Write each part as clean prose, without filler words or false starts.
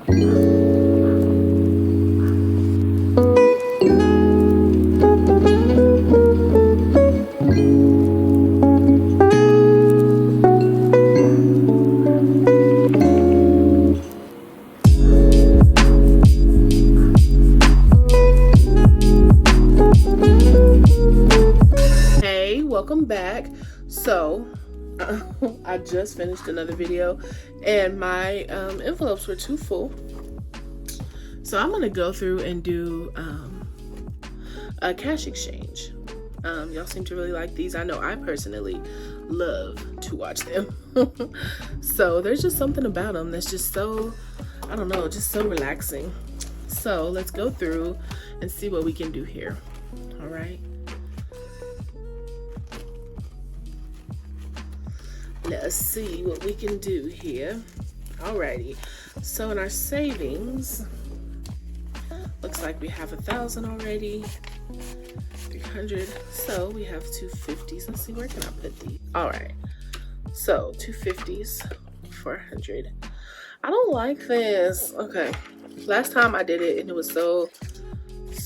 Welcome back. So I just finished another video and my envelopes were too full, so I'm gonna go through and do a cash exchange. Y'all seem to really like these. I know I personally love to watch them. So there's just something about them that's just so, I don't know, just so relaxing. So let's go through and see what we can do here. All right, let's see what we can do here. Alrighty, so in our savings, looks like we have 1,000 already, 300, so we have 250s. Let's see, where can I put these? Alright, so 250s, 400. I don't like this. Okay, last time I did it and it was so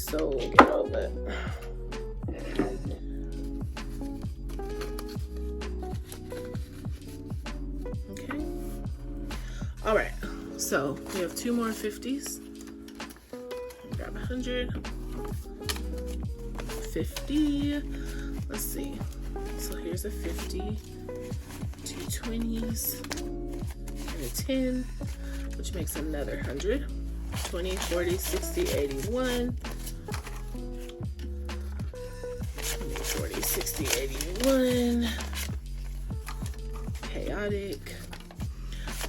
ghetto, but all right, so we have 2 more 50s. Grab 100, 50. Let's see. So here's a 50, 2 20s, and a 10, which makes another 100. 20, 40, 60, 81. 20, 40, 60, 81. Chaotic.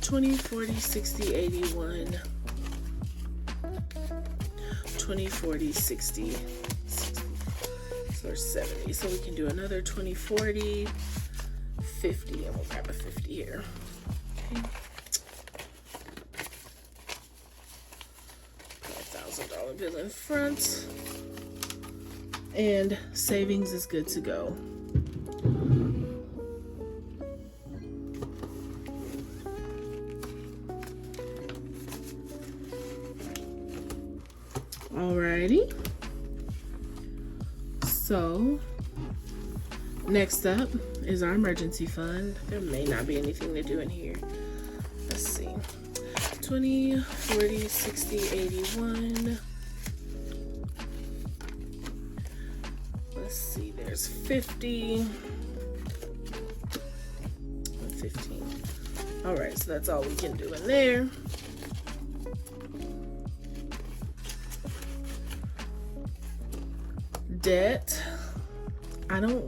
20, 40, 60, 81, 20, 40, 60, 60, so 70. So we can do another 20, 40, 50, and we'll grab a 50 here. Okay. Put a $1,000 bill in front, and savings is good to go. Alrighty, so next up is our emergency fund. There may not be anything to do in here. Let's see. 20, 40, 60, 81. Let's see, there's 50 and 15. Alright, so that's all we can do in there. Debt, I don't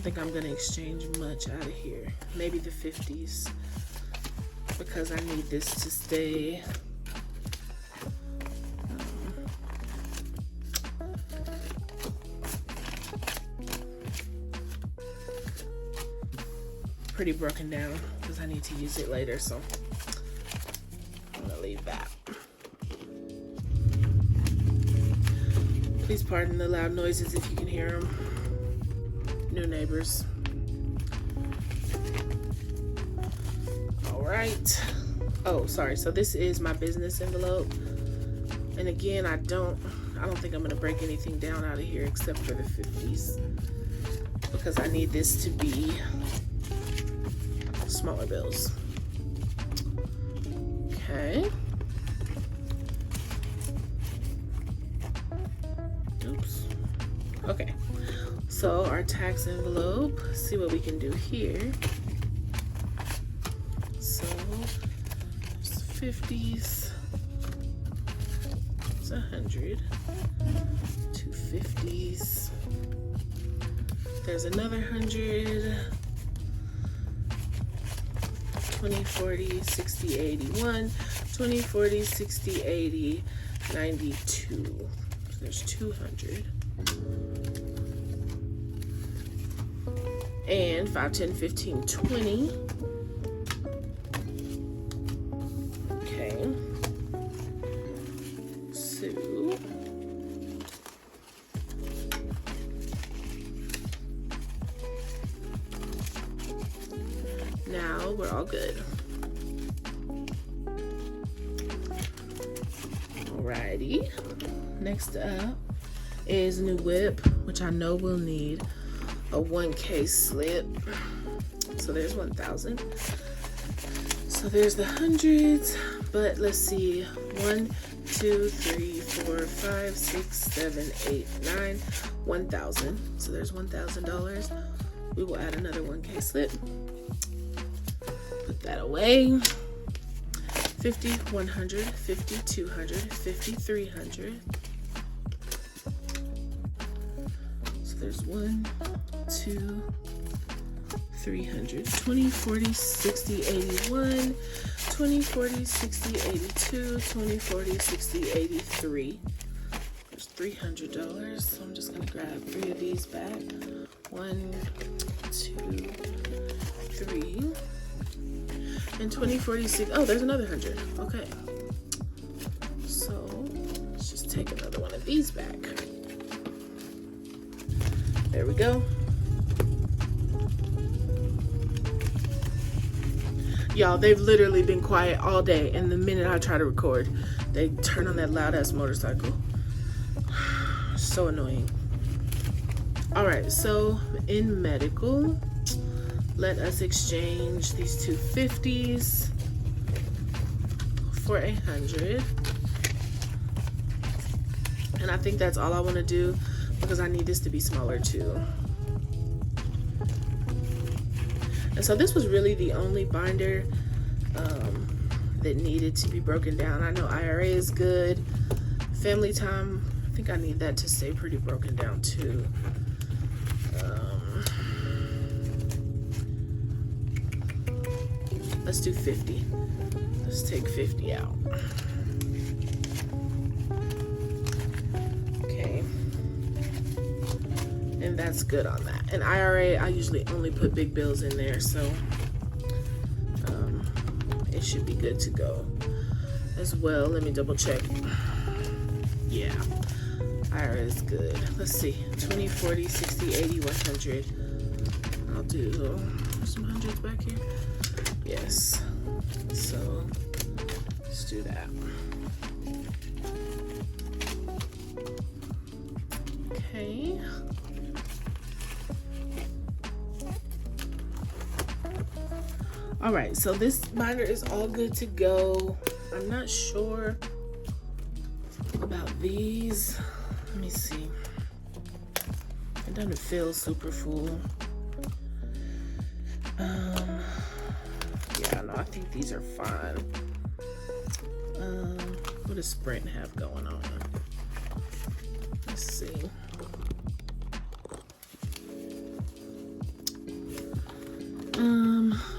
think I'm gonna exchange much out of here. Maybe the 50s, because I need this to stay pretty broken down, because I need to use it later, so I'm gonna leave that. Please pardon the loud noises if you can hear them. New neighbors. All right. Oh, sorry. So this is my business envelope. And again, I don't think I'm gonna break anything down out of here except for the 50s, because I need this to be smaller bills. Okay. Okay, so our tax envelope, see what we can do here. So, 50s, it's 100, 250s, there's another 100, 20, 40, 60, 81, 20, 40, 60, 80, 92, so there's 200. And 5, 10, 15, 20. Okay. So now we're all good. Alrighty. Next up is a new whip, which I know we'll need a 1K slip. So there's 1,000. So there's the hundreds, but let's see. 1, 2, 3, 4, 5, 6, 7, 8, 9, 1,000. So there's $1,000. We will add another 1K slip. Put that away. 50, 100, 50, 200, 50, 300. So there's 1, 2, 300. 20, 40, 60, 81. 20, 40, 60, 82. 20, 40, 60, 83. There's $300. So I'm just gonna grab 3 of these back. 1, 2, 3. And 20, 40, 60. Oh, there's another 100. Okay. So let's just take another one of these back. There we go. Y'all, they've literally been quiet all day, and the minute I try to record, they turn on that loud ass motorcycle. So annoying. All right, so in medical, let us exchange these two 50s for 100. And I think that's all I want to do because I need this to be smaller too. And so this was really the only binder that needed to be broken down. I know IRA is good. Family time, I think I need that to stay pretty broken down too. Let's do 50. Let's take 50 out. Okay. And that's good on that. And IRA, I usually only put big bills in there, so it should be good to go as well. Let me double check. Yeah, IRA is good. Let's see, 20, 40, 60, 80, 100. I'll do some hundreds back here. Yes, so let's do that. Okay. All right, so this binder is all good to go. I'm not sure about these. Let me see. It doesn't feel super full. Yeah, no, I think these are fine. What does Sprint have going on? Let's see.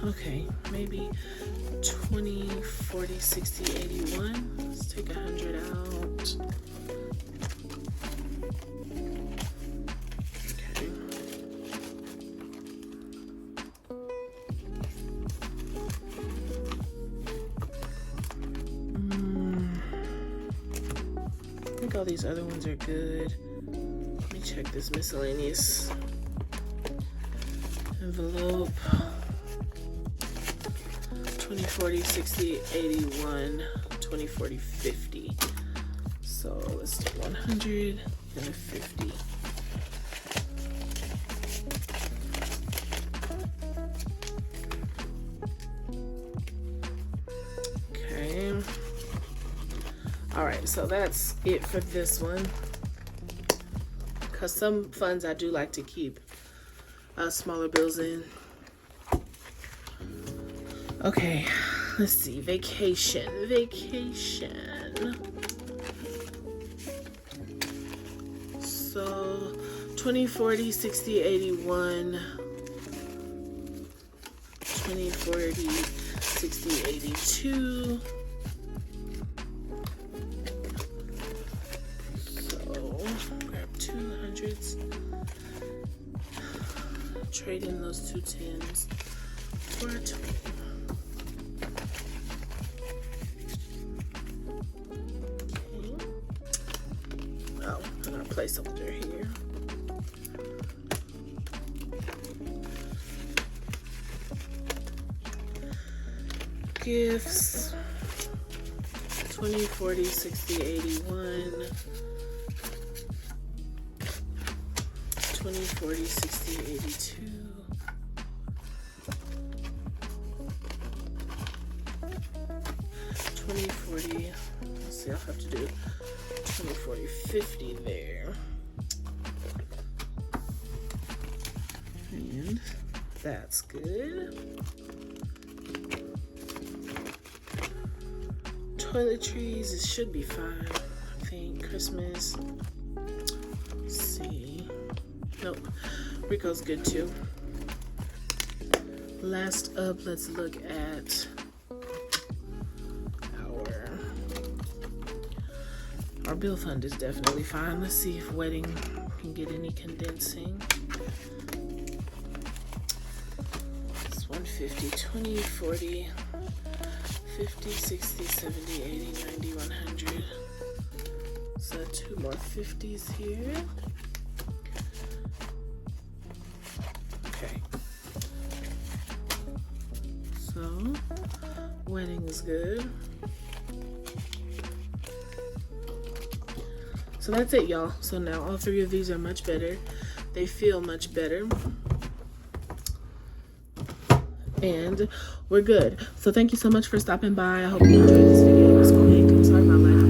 Okay, maybe 20, 40, 60, 81. Let's take 100 out. Okay. I think all these other ones are good. Let me check this miscellaneous envelope. 20, 40, 60, 81, 20, 40, 50. So let's do 100 and a 50. Okay. All right, so that's it for this one. Because some funds I do like to keep smaller bills in. Okay, let's see, vacation. So 20, 40, 60, 81, 20, 40, 60, 82. So grab 200s, trade in those 2 10s for a 20. Placeholder here. Gifts. 20, 40, 60, 81. 20, 40, 60, 82. 20, 40, let's see, I'll have to do 20, 40, 50 there. And that's good. Toiletries, it should be fine. I think Christmas. Let's see. Nope. Rico's good too. Last up, let's look at our bill fund is definitely fine. Let's see if wedding can get any condensing. It's 150, 20, 40, 50, 60, 70, 80, 90, 100. So 2 more 50s here. Okay. So wedding is good. So that's it, y'all. So now all 3 of these are much better. They feel much better. And we're good. So thank you so much for stopping by. I hope you enjoyed this video. Let's go ahead and start my life.